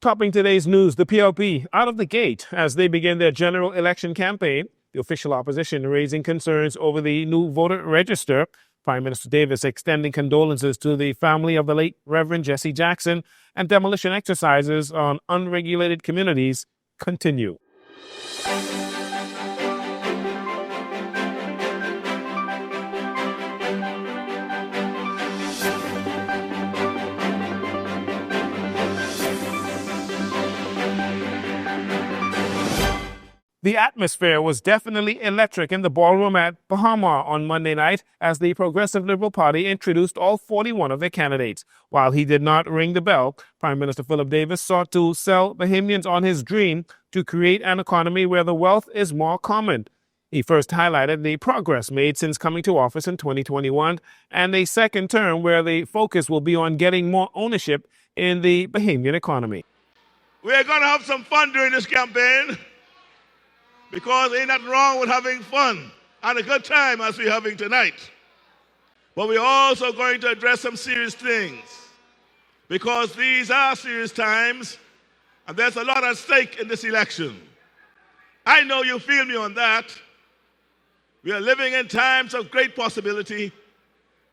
Topping today's news, the PLP out of the gate as they begin their general election campaign. The official opposition raising concerns over the new voter register. Prime Minister Davis extending condolences to the family of the late Reverend Jesse Jackson, and demolition exercises on unregulated communities continue. The atmosphere was definitely electric in the ballroom at Bahama on Monday night as the Progressive Liberal Party introduced all 41 of their candidates. While he did not ring the bell, Prime Minister Philip Davis sought to sell Bahamians on his dream to create an economy where the wealth is more common. He first highlighted the progress made since coming to office in 2021 and a second term where the focus will be on getting more ownership in the Bahamian economy. We're going to have some fun during this campaign, because ain't nothing wrong with having fun and a good time as we're having tonight. But we're also going to address some serious things, because these are serious times and there's a lot at stake in this election. I know you feel me on that. We are living in times of great possibility.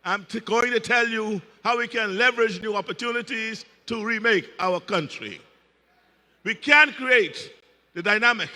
I'm going to tell you how we can leverage new opportunities to remake our country. We can create the dynamic,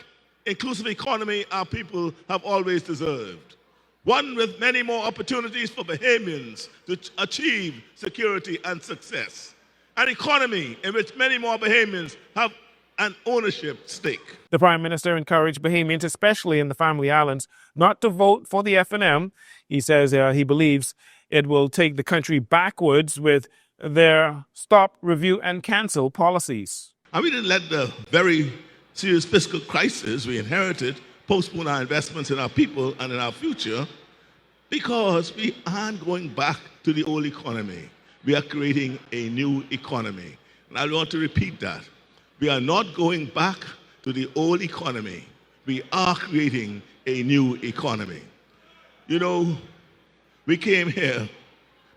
inclusive economy our people have always deserved. One with many more opportunities for Bahamians to achieve security and success. An economy in which many more Bahamians have an ownership stake. The Prime Minister encouraged Bahamians, especially in the Family Islands, not to vote for the FNM. He says he believes it will take the country backwards with their stop, review, and cancel policies. And we didn't let the very serious fiscal crisis we inherited postpone our investments in our people and in our future, because we aren't going back to the old economy. We are creating a new economy. And I want to repeat that. We are not going back to the old economy. We are creating a new economy. You know, we came here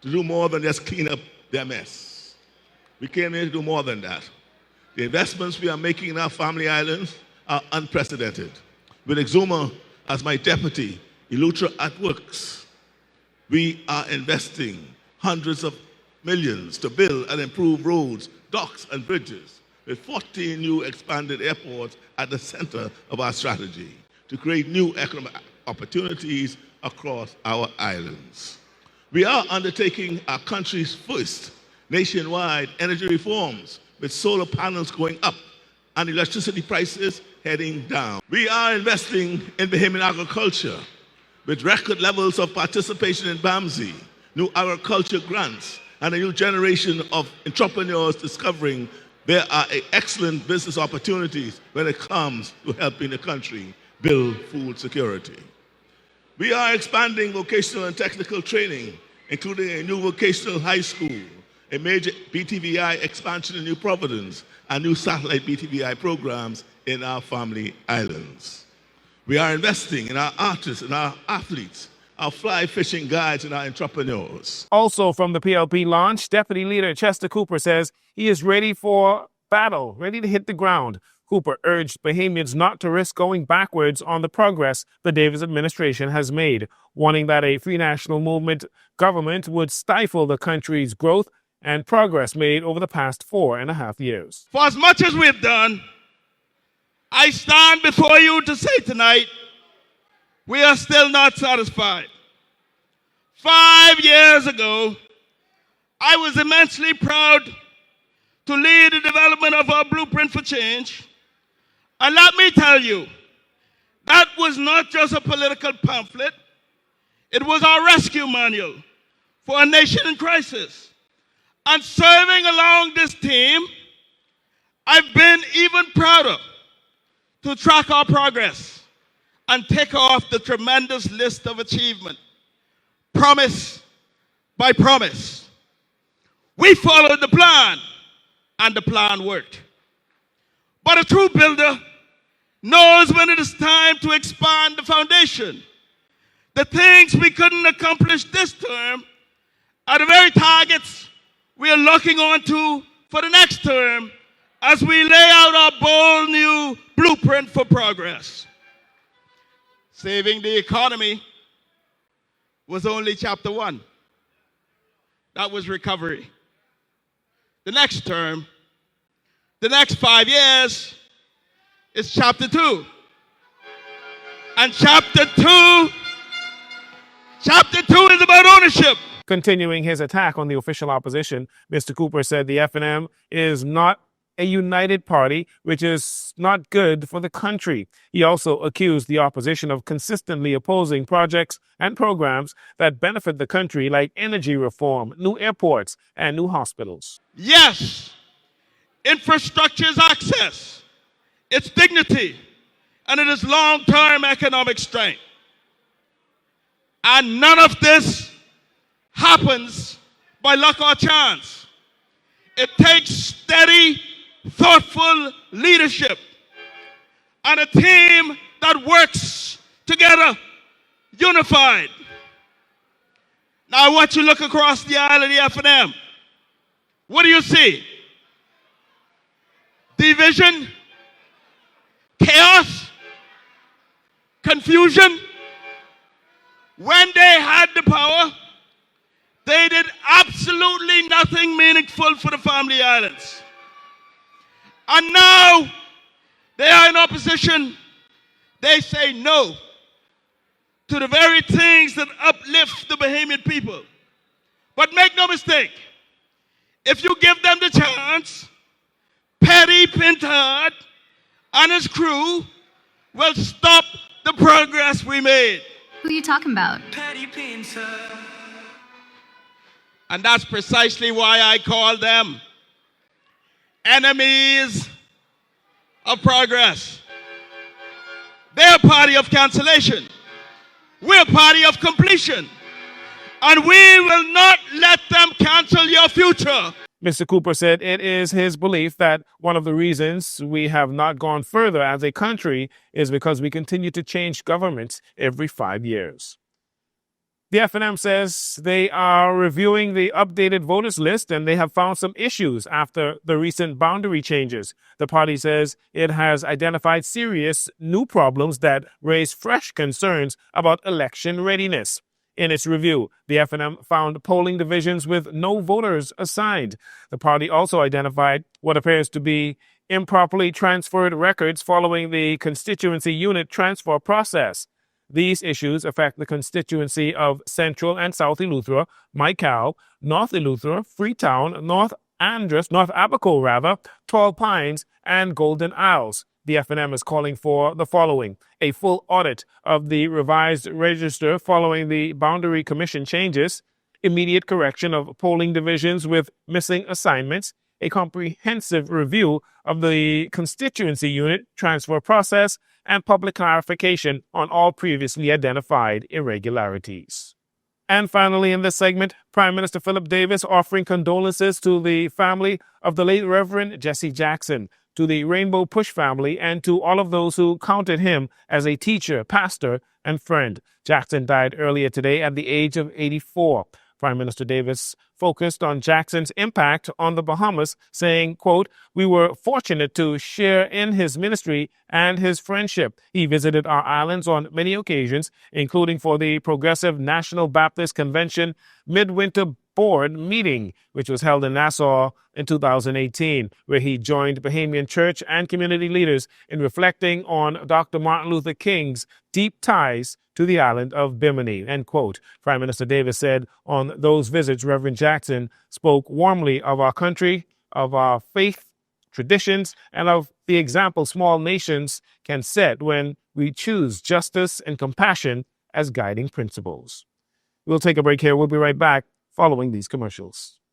to do more than just clean up their mess. We came here to do more than that. The investments we are making in our Family Islands are unprecedented. With Exuma as my deputy, Elutra at Works, we are investing hundreds of millions to build and improve roads, docks, and bridges, with 14 new expanded airports at the center of our strategy to create new economic opportunities across our islands. We are undertaking our country's first nationwide energy reforms, with solar panels going up and electricity prices heading down. We are investing in Bahamian agriculture with record levels of participation in BAMSI, new agriculture grants, and a new generation of entrepreneurs discovering there are excellent business opportunities when it comes to helping the country build food security. We are expanding vocational and technical training, including a new vocational high school, a major BTVI expansion in New Providence, and new satellite BTVI programs in our Family Islands. We are investing in our artists and our athletes, our fly fishing guides, and our entrepreneurs. Also from the PLP launch, Deputy Leader Chester Cooper says he is ready for battle, ready to hit the ground. Cooper urged Bahamians not to risk going backwards on the progress the Davis administration has made, warning that a free national movement government would stifle the country's growth and progress made over the past 4.5 years. For as much as we've done, I stand before you to say tonight, we are still not satisfied. 5 years ago, I was immensely proud to lead the development of our blueprint for change. And let me tell you, that was not just a political pamphlet. It was our rescue manual for a nation in crisis. And serving along this team, I've been even prouder to track our progress and tick off the tremendous list of achievement, promise by promise. We followed the plan, and the plan worked. But a true builder knows when it is time to expand the foundation. The things we couldn't accomplish this term are the very targets we are looking on to for the next term as we lay out our bold new blueprint for progress. Saving the economy was only chapter 1. That was recovery. The next term, the next 5 years, is chapter 2. And chapter 2 is about ownership. Continuing his attack on the official opposition, Mr. Cooper said the FNM is not a united party, which is not good for the country. He also accused the opposition of consistently opposing projects and programs that benefit the country, like energy reform, new airports, and new hospitals. Yes, infrastructure is access, it's dignity, and it is long-term economic strength. And none of this happens by luck or chance. It takes steady, thoughtful leadership and a team that works together, unified. Now I want you to look across the aisle of the FNM. What do you see? Division, chaos, confusion. When they had the power, they did absolutely nothing meaningful for the family islands. And now they are in opposition. They say no to the very things that uplift the Bahamian people. But make no mistake, if you give them the chance, Paddy Pintard and his crew will stop the progress we made. Who are you talking about? Paddy Pintard. And that's precisely why I call them enemies of progress. They're a party of cancellation. We're a party of completion. And we will not let them cancel your future. Mr. Cooper said it is his belief that one of the reasons we have not gone further as a country is because we continue to change governments every 5 years. The FNM says they are reviewing the updated voters list and they have found some issues after the recent boundary changes. The party says it has identified serious new problems that raise fresh concerns about election readiness. In its review, the FNM found polling divisions with no voters assigned. The party also identified what appears to be improperly transferred records following the constituency unit transfer process. These issues affect the constituency of Central and South Eleuthera, Mical, North Eleuthera, Freetown, North Abaco, Tall Pines, and Golden Isles. The FNM is calling for the following: a full audit of the revised register following the Boundary Commission changes, immediate correction of polling divisions with missing assignments, a comprehensive review of the constituency unit transfer process, and public clarification on all previously identified irregularities. And finally, in this segment, Prime Minister Philip Davis offering condolences to the family of the late Reverend Jesse Jackson, to the Rainbow Push family, and to all of those who counted him as a teacher, pastor, and friend. Jackson died earlier today at the age of 84. Prime Minister Davis focused on Jackson's impact on the Bahamas, saying, quote, "We were fortunate to share in his ministry and his friendship. He visited our islands on many occasions, including for the Progressive National Baptist Convention Midwinter Board meeting, which was held in Nassau in 2018, where he joined Bahamian church and community leaders in reflecting on Dr. Martin Luther King's deep ties to the island of Bimini," end quote. Prime Minister Davis said on those visits, Reverend Jackson spoke warmly of our country, of our faith, traditions, and of the example small nations can set when we choose justice and compassion as guiding principles. We'll take a break here. We'll be right back following these commercials.